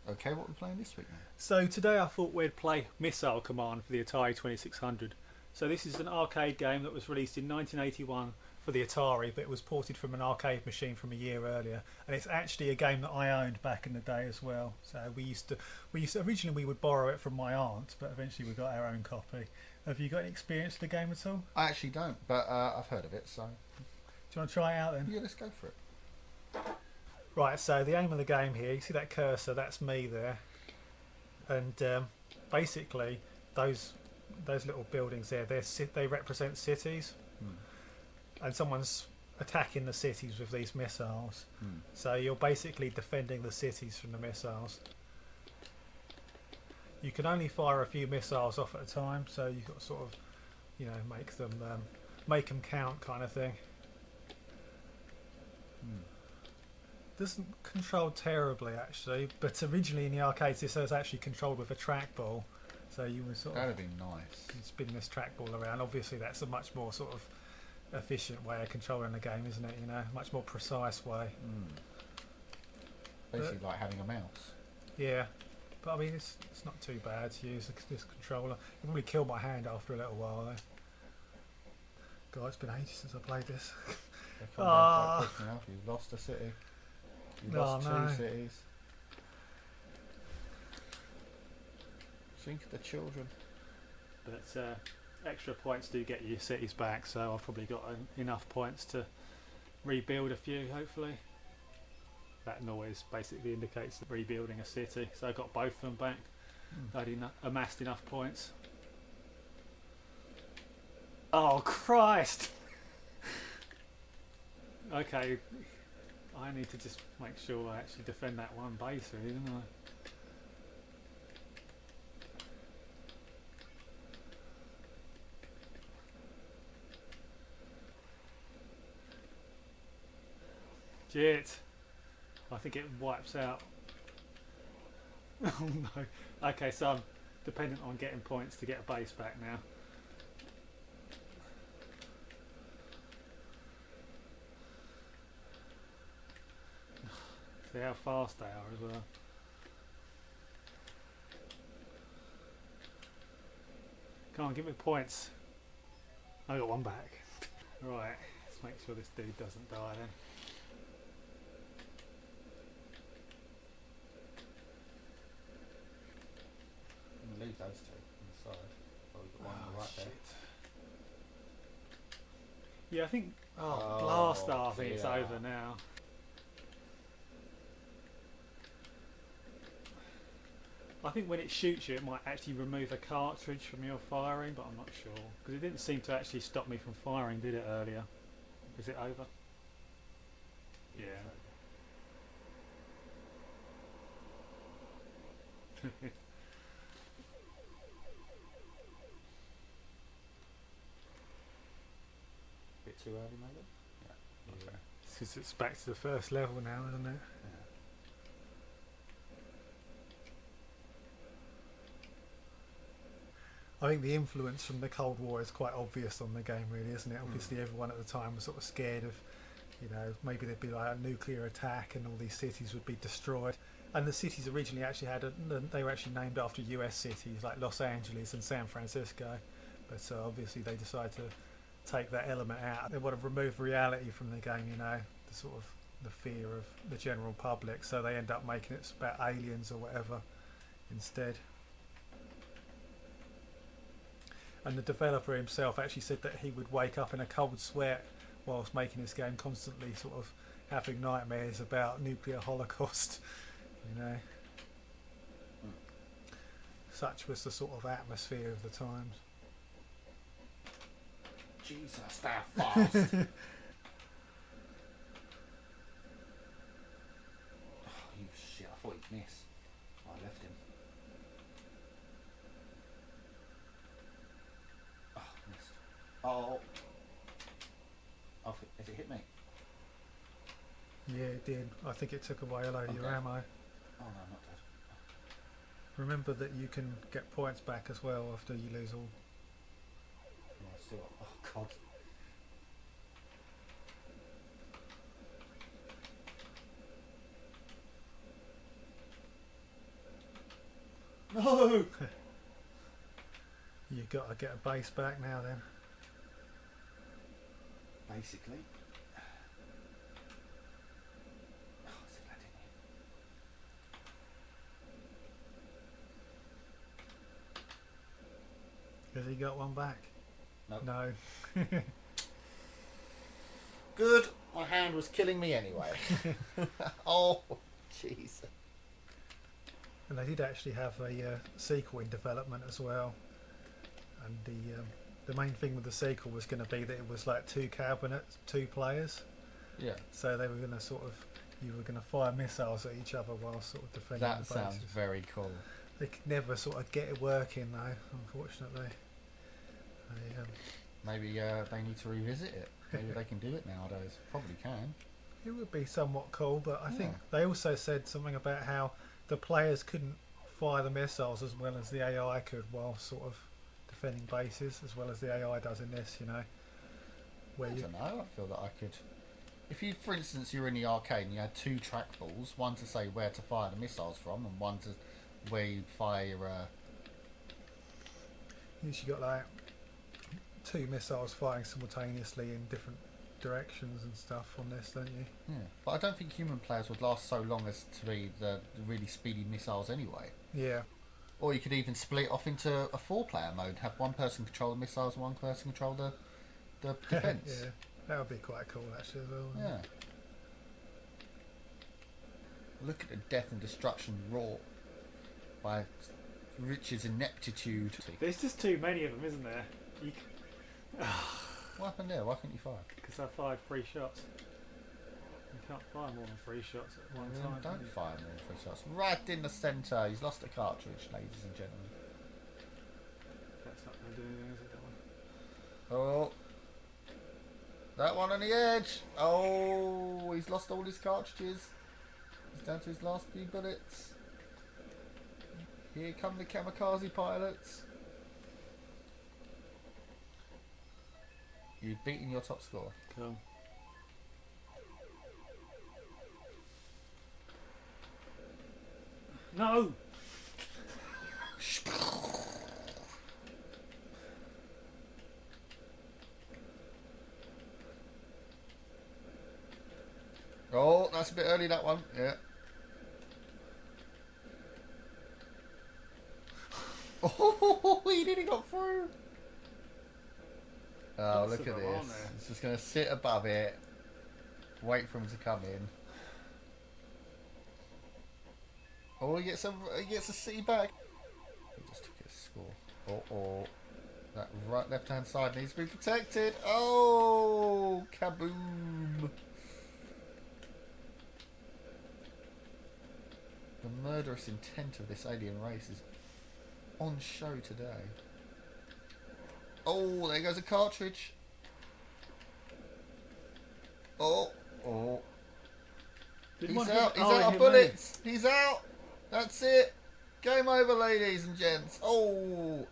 Okay, what are we playing this week then? So today I thought we'd play Missile Command for the Atari 2600. So this is an arcade game that was released in 1981 for the Atari, but it was ported from an arcade machine from a year earlier, and it's actually a game that I owned back in the day as well. So we used to originally we would borrow it from my aunt, but eventually we got our own copy. Have you got any experience with the game at all? I actually don't, but I've heard of it, so Do you want to try it out then? yeah, let's go for it. Right. So the aim of the game here, you see that cursor? That's me there, and basically those little buildings there, they represent cities, and someone's attacking the cities with these missiles. So you're basically defending the cities from the missiles. You can only fire a few missiles off at a time, so you've got to sort of, make them count, kind of thing. Doesn't control terribly actually, but originally in the arcades this was actually controlled with a trackball. So you were sort of That'd be nice. spin this trackball around. Obviously, that's a much more sort of efficient way of controlling the game, isn't it? You know, much more precise way. Basically, like having a mouse. Yeah, but I mean, it's not too bad to use this controller. It probably killed my hand after a little while though. God, it's been ages since I played this. They come down quite quick now. You've lost a city. You've lost no. two cities. Think of the children. But extra points do get your cities back, so I've probably got enough points to rebuild a few, hopefully. That noise basically indicates that rebuilding a city, so I got both of them back. I'd amassed enough points. Oh Christ! Okay, I need to just make sure I actually defend that one base, really, don't I? Shit! I think it wipes out. Oh no. Okay, so I'm dependent on getting points to get a base back now. See how fast they are as well. Come on, give me points. I got one back. Right, let's make sure this dude doesn't die then. Leave those two inside. Oh, we've got one on the right there. Yeah, I think. Oh, Blast off! I think it's dear. over now. I think when it shoots you, it might actually remove a cartridge from your firing, but I'm not sure because it didn't seem to actually stop me from firing, did it earlier? Is it over? Yeah. Bit too early, maybe. Yeah. Okay. Since it's back to the first level now, isn't it? I think the influence from the Cold War is quite obvious on the game, really, isn't it? Obviously, everyone at the time was sort of scared of, maybe there'd be like a nuclear attack and all these cities would be destroyed. And the cities originally actually they were actually named after US cities like Los Angeles and San Francisco. But obviously they decided to take that element out. They want to remove reality from the game, the sort of the fear of the general public. So they end up making it about aliens or whatever instead. And the developer himself actually said that he would wake up in a cold sweat whilst making this game, constantly sort of having nightmares about nuclear holocaust. Such was the sort of atmosphere of the times. Jesus, they're fast. Oh, you shit! I thought he'd miss. I left him. Oh, missed. Oh. Has it hit me? Yeah, it did. I think it took away a load of your ammo. Oh no, I'm not dead. Remember that you can get points back as well after you lose all. Yeah, still. Oh god. No! You've got to get a base back now then. Basically. Oh, see that, didn't Has he got one back? Nope. No. Good. My hand was killing me anyway. Oh, jeez. And they did actually have a sequel in development as well. And the main thing with the sequel was going to be that it was like 2 cabinets, 2 players. Yeah. So they were going to you were going to fire missiles at each other while sort of defending the That bases. sounds very cool. They could never sort of get it working though, unfortunately. They, Maybe they need to revisit it. Maybe they can do it nowadays. Probably can. it would be somewhat cool, but I think Yeah. they also said something about how the players couldn't fire the missiles as well as the AI could while sort of defending bases as well as the AI does in this, you know. Where I don't know. I feel that I could. If you, for instance, you're in the arcade and you had 2 trackballs, one to say where to fire the missiles from, and one to where you fire. you usually got like 2 missiles firing simultaneously in different directions and stuff on this, don't you? Yeah. But I don't think human players would last so long as to be the really speedy missiles anyway. Yeah. Or you could even split off into a 4-player mode, have one person control the missiles and one person control the defence. Yeah, that would be quite cool actually as well. wouldn't Yeah. it? Look at the death and destruction wrought by Richard's ineptitude. There's just too many of them, isn't there? What happened there? Why couldn't you fire? Because I fired 3 shots. You can't fire more than 3 shots at one time. can Don't you? fire more than 3 shots. Right in the centre. He's lost a cartridge, ladies and gentlemen. That's not going to do anything, is it? That one? Oh. That one on the edge. Oh, he's lost all his cartridges. He's down to his last few bullets. Here come the kamikaze pilots. You've beaten your top score. Cool. No! Oh, that's a bit early, that one. Yeah. Oh, he nearly got through. Oh, Lots look of at them, aren't this. there? It's just going to sit above it. Wait for him to come in. Oh, he gets a C back. He just took his score. Oh. That right left hand side needs to be protected. Oh, kaboom. The murderous intent of this alien race is on show today. Oh, there goes a cartridge. Oh. Did He's one out. hit- He's oh, out it of hit bullets. He's out. That's it. Game over, ladies and gents. Oh.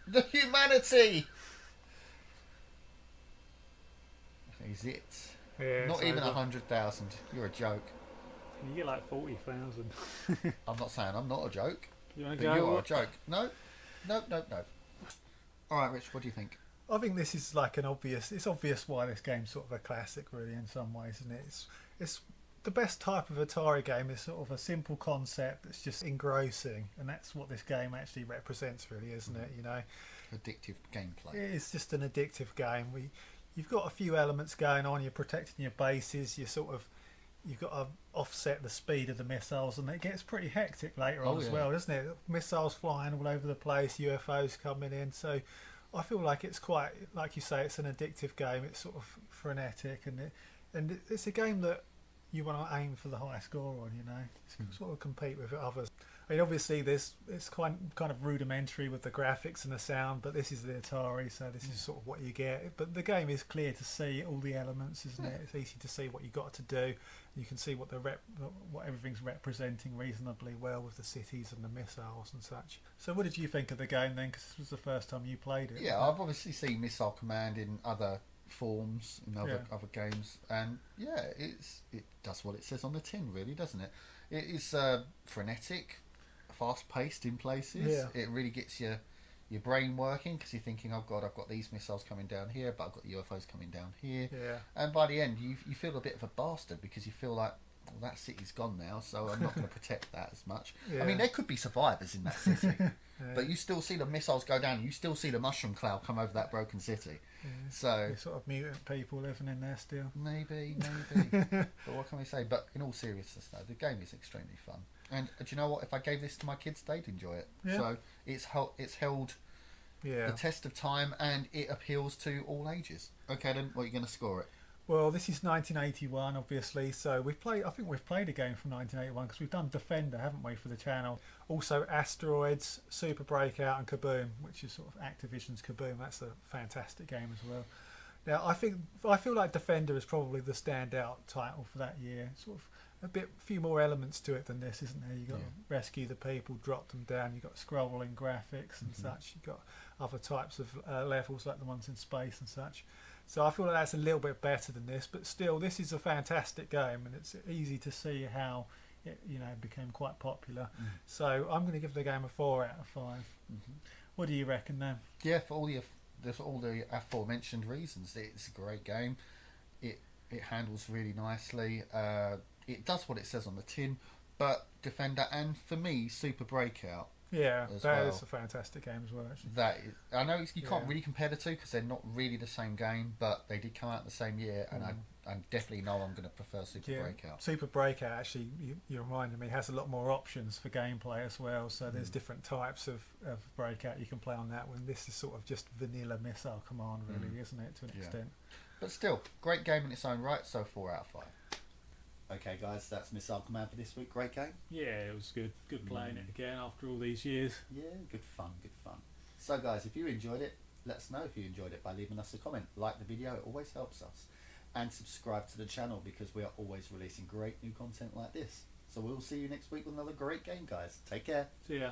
The humanity. He's it. me. Yeah, Not it's even over. 100,000. You're a joke. You get like 40,000. I'm not saying I'm not a joke, You want but to you go? are a joke. No. All right, Rich. What do you think? I think this is like it's obvious why this game's sort of a classic really in some ways, isn't it? It's the best type of Atari game is sort of a simple concept that's just engrossing, and that's what this game actually represents really, isn't it? You know, Addictive gameplay. it's just an addictive game. You've got a few elements going on, you're protecting your bases, you've got to offset the speed of the missiles, and it gets pretty hectic later on as well, doesn't it? Missiles flying all over the place, UFOs coming in, so I feel like it's quite, like you say, it's an addictive game. It's sort of frenetic, and it's a game that you want to aim for the high score on. You know, sort of compete with others. I mean, obviously, it's kind of rudimentary with the graphics and the sound, but this is the Atari, so this is sort of what you get. But the game is clear to see all the elements, isn't it? It's easy to see what you got to do. You can see what what everything's representing reasonably well with the cities and the missiles and such. So, what did you think of the game then? Because this was the first time you played it. Yeah, I've obviously seen Missile Command in other forms in other games, and yeah, it does what it says on the tin, really, doesn't it? It is frenetic, fast paced in places. Yeah. It really gets your brain working because you're thinking, oh god, I've got these missiles coming down here, but I've got UFOs coming down here. Yeah. And by the end, you feel a bit of a bastard because you feel like, well, that city's gone now, so I'm not going to protect that as much. Yeah. I mean, there could be survivors in that city, Yeah. but you still see the missiles go down. You still see the mushroom cloud come over that broken city. Yeah. So There's sort of mutant people living in there still. maybe. But what can we say? But in all seriousness, though, the game is extremely fun. And do you know what? If I gave this to my kids, they'd enjoy it. Yeah. So it's held Yeah. the test of time, and it appeals to all ages. Okay, then, what are you going to score it? Well, this is 1981, obviously. So I think we've played a game from 1981 because we've done Defender, haven't we, for the channel? Also, Asteroids, Super Breakout, and Kaboom, which is sort of Activision's Kaboom. That's a fantastic game as well. Now, I feel like Defender is probably the standout title for that year. Sort of few more elements to it than this, isn't there? You got to rescue the people, drop them down. You got scrolling graphics and such. You got other types of levels like the ones in space and such. So I feel like that's a little bit better than this, but still, this is a fantastic game, and it's easy to see how it, became quite popular. So I'm going to give the game a 4 out of 5. What do you reckon, then? Yeah, for all the aforementioned reasons, it's a great game. It handles really nicely. It does what it says on the tin, but Defender and for me Super Breakout. Yeah, as that well. is a fantastic game as well. Actually. That is, I know you can't Yeah. really compare the two because they're not really the same game, but they did come out the same year, and I definitely know I'm going to prefer Super Breakout. Super Breakout, actually, you reminded me, has a lot more options for gameplay as well. So there's different types of Breakout you can play on that one. This is sort of just vanilla missile command, really, isn't it, to an extent? But still, great game in its own right, so 4 out of 5. Okay, guys, that's Missile Command for this week. Great game. Yeah, it was good. Good playing it again after all these years. Yeah, good fun. So, guys, if you enjoyed it, let us know if you enjoyed it by leaving us a comment. Like the video, it always helps us. And subscribe to the channel because we are always releasing great new content like this. So we'll see you next week with another great game, guys. Take care. See ya.